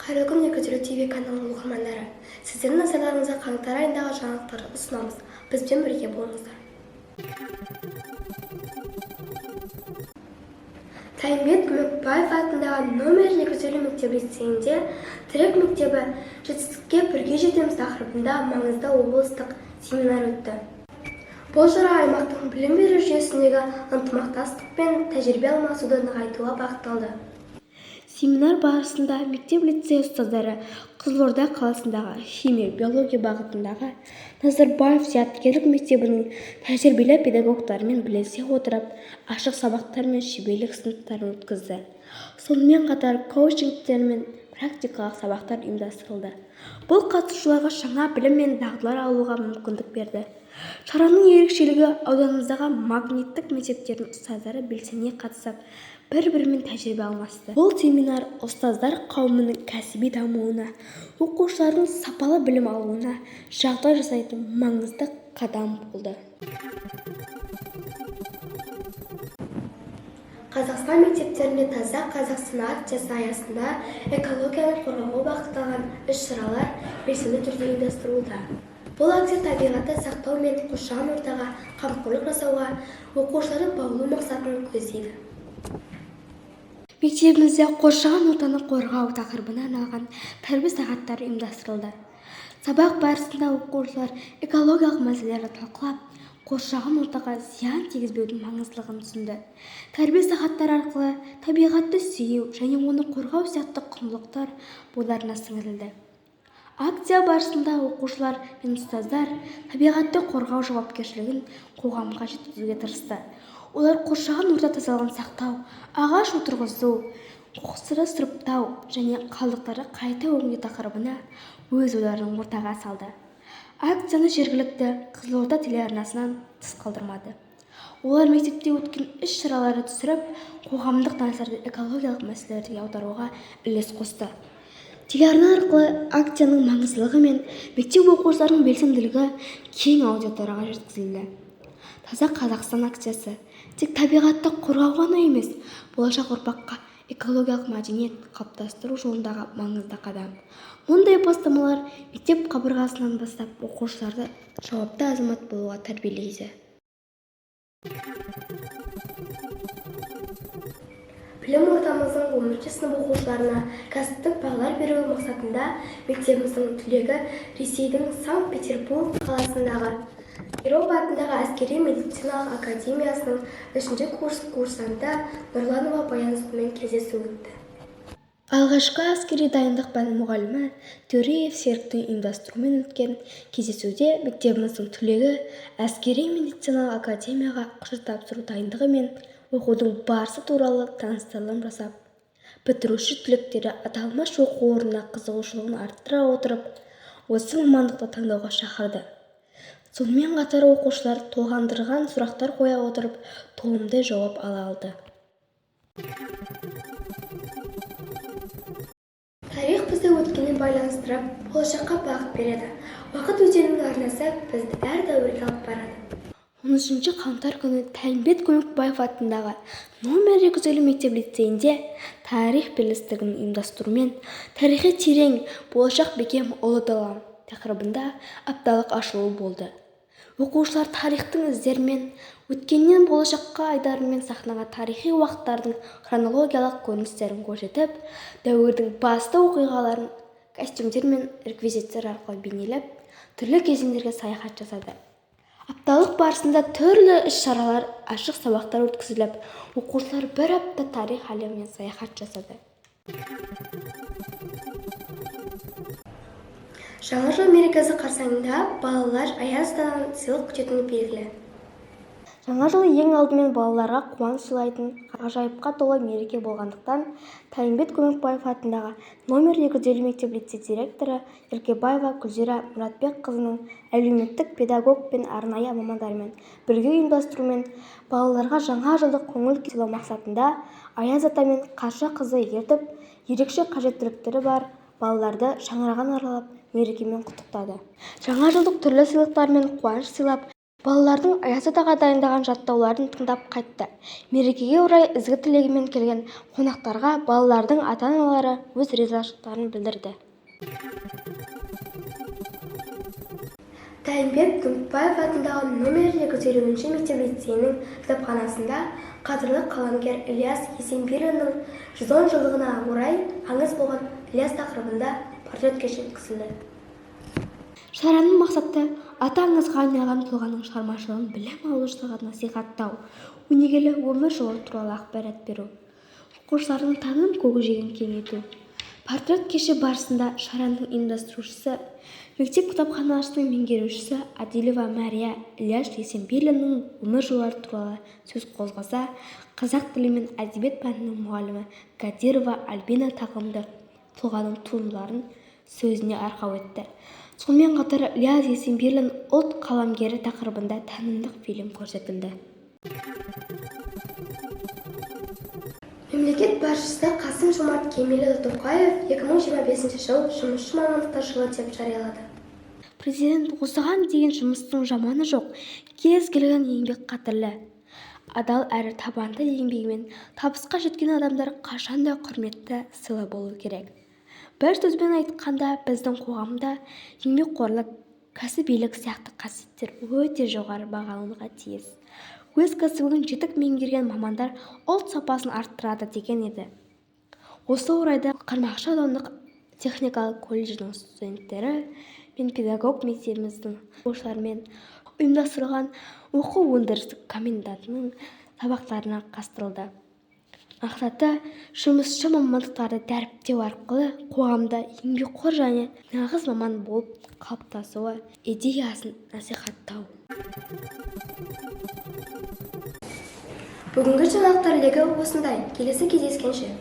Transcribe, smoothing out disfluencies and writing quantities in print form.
Қайырлы күн Экотюрк ТВ каналының оқырмандары. Сіздердің назарларыңызға қаңтар айындағы жаңалықтарды ұсынамыз. Бізбен бірге болыңыздар. Тайымбет Көмекбаев атындағы номер 250 мектеп-лицейінде тірек мектебі жетістікке бірге жетеміз тақырыбында маңызды облыстық семинар өтті. Бұл шара аймақтың білім беру жүйесіндегі ынтымақтастық пен тәжірибе алмасуды нығайтуға бағытталды. Семинар барысында мектеп-лицей ұстаздары Қызылорда қаласындағы химия, биология бағытындағы Назарбаев зияткерлік мектебінің тәжірибелі педагогтарымен бірлесе отырып, ашық сабақтар мен шеберлік сыныптарын өткізді. Сонымен қатар коучингтер мен практикалық сабақтар ұйымдастырылды. Бұл қатысушыларға жаңа білім мен дағдылар алуға мүмкіндік берді. Шараның ерекшелігі ауданымыздағы магниттік мектептердің ұстаздары белсене қатысып, бір-бірімен тәжірибе алмасты. Бұл семинар ұстаздар қауымының кәсіби дамуына, оқушылардың сапалы білім алуына жағдай жасайтын маңызды қадам болды. Қазақстан мектептерінде таза Қазақстан акциясы аясында экологияны қорғауға бағытталған іс-шаралар белсенді түрде ұйымдастырылуда. Бұл акция табиғатты сақтау мен қоршаған ортаға қамқорлық жасауға, оқушыларды баулу мақсатын көздейді. Мектебімізде қоршаған ортаны қорғау тақырыбына арналған тәрбие сағаттары ұйымдастырылды. Сабақ барысында оқушылар экологиялық мәселелерді талқылап, қоршаған ортаға зиян тигізбеудің маңыздылығын түсінді. Тәрбие сағаттары арқылы табиғатты сүю және оны қорғау сияқты құндылықтар бойларына сіңірілді. Акция барысында оқушылар мен ұстаздар табиғатты қорғау жауапкершілігін қоғамға жеткізуге тырысты. Олар қоршаған орта тазалығын сақтау, ағаш отырғызу, қоқысты сұрыптау және қалдықтарды қайта өңдеу тақырыбына өз ойларын ортаға салды. Акцияны жергілікті Қызылорда телеарнасынан тыс қалдырмады. Олар мектепте өткен іс-шараларды түсіріп, қоғамдық назарды экологиялық мәселелерге аударуға үлес қосты. Телеарна арқылы акцияның маңыздылығы мен мектеп оқушыларының белсенділігі кең аудиторияға жеткізілді. Таза Қазақстан акциясы тек табиғатты қорғау ғана емес, болашақ ұрпаққа экологиялық мәдениет қалыптастыру жолындағы маңызды қадам. Мұндай бастамалар мектеп қабырғасынан бастап оқушыларды жауапты азамат болуға тәрбиелейді. Білім ордамыздың 10-ші сынып оқушыларына кәсіптік бағдар беру мақсатында мектебіміздің түлегі Ресейдің Санкт-Петербург қаласындағы Киров атындағы әскери медициналық академиясының 3-ші курсанты Нұрланова Баянсумен кездесу өтті. Алғашқы әскери дайындық пәні мұғалімі Төреев Серіктің ұйымдастыруымен өткен кездесуде мектебіміздің түлегі әскери медициналық академияға құжат тапсыру дайындығы мен оқудың барысы туралы таныстырылым жасап, бітіруші түлектері аталмыш оқу орнына қызығушылығын арттыра отырып, осы мамандықты таңдауға шақырды. Сонымен қатар оқушылар толғандырған сұрақтар қоя отырып, толымды жауап ала алды. Тарих бізді өткенмен байланыстырып, болашаққа бағыт береді. Уақыт өтенің арнасы бізді әр дәуірге алып барады. 13 қаңтар күні Тайымбет Көмекбаев атындағы номер 250 мектеп-лицейінде тарих бірлестігінің ұйымдастыруымен тарихи терең, болашақ бекем ұлы далам тақырыбында апталық ашылуы болды. Оқушылар тарихтың іздерімен, өткеннен болашаққа айдарымен сахнаға тарихи уақыттардың хронологиялық көріністерін көрсетіп, дәуірдің басты оқиғаларын костюмдер мен реквизиттер арқылы бейнелеп, түрлі кезеңдерге саяхат жасады. Апталық барысында түрлі іс-шаралар, ашық сабақтар өткізіліп, оқушылар бір апта тарих әлеміне саяхат жасады. Жаңа жыл мерекесі қарсаңында балалар аяз атадан сыйлық күтетіні белгілі. Жаңа жыл ең алдымен балаларға қуаныш сыйлайтын ғажайыпқа толы мереке болғандықтан, Тайымбет Көмекбаев атындағы номер 250 мектеп-лицей директоры Еркебаева Гүлзира Мұратбекқызының әлеуметтік педагог пен арнайы мамандармен бірге ұйымдастыруымен балаларға жаңа жылдық көңіл күй сыйлау мақсатында Аяз ата мен Қарша қызы ертіп, ерекше қажеттіліктері бар балаларды шаңырағын аралап мерекемен құттықтады. Жаңа жылдық түрлі сыйлықтар мен қуаныш сыйлап, Балалардың аяз атаға дайындаған жаттауларын тыңдап қайтты. Мерекеге орай ізгі тілегімен келген қонақтарға балалардың ата-аналары өз ризашылықтарын білдірді. Тайынбек Дүмкбаев атындағы нөмір 250 мектеп-лицейінің кітапханасында қадірлі қаламгер Ілияс Есенберлиннің 110 жылдығына орай аңыз болған Ілияс тақырыбында портрет кеші өткізілді. Шараның мақсаты аты аңызға айналған тұлғаның шығармашылығын білім алушыларға насихаттау, өнегелі өмір жолы туралы ақпарат беру, оқушылардың таным көкжиегін кеңейту. Портрет кеші барысында шараның ұйымдастырушысы, мектеп кітапханасының меңгерушісі Адилова Мария Ілияс Есенберлиннің өмір жолы туралы сөз қозғаса, қазақ тілі мен әдебиет пәнінің мұғалімі Кадирова Альбина тағылымды тұлғаның туындыларын сөзіне арқау етті. Сонымен қатар Ілияс Есенберлин ұлт қаламгері тақырыбында танымдық фильм көрсетілді. Мемлекет басшысы Қасым-Жомарт Кемелұлы Тоқаев 2025 жыл жұмысшы мамандықтар жылы деп жариялады. Президент осыған дейін жұмыстың жаманы жоқ, кез келген еңбек қадірлі. Адал әрі табанды еңбегімен табысқа жеткен адамдар қашанда құрметті, сыйлы болу керек. Бір сөзбен айтқанда, біздің қоғамда еңбекқорлық, кәсібилік сияқты қасиеттер өте жоғары бағалануға тиіс. Өз кәсібін жетік меңгерген мамандар ұлт сапасын арттырады деген еді. Осы орайда Қармақшы аудандық техникалық колледжінің студенттері мен педагог мектебіміздің оқушыларымен ұйымдастырылған оқу өндірістік комбинатының сабақтарына қатыстырылды. Мақсаты жұмысшы мамандықтарды дәріптеу арқылы қоғамда еңбекқор және нағыз маман болып қалыптасуы идеясын насихаттау. Бүгінгі жаңалықтар легі осындай. Келесі кездескенше.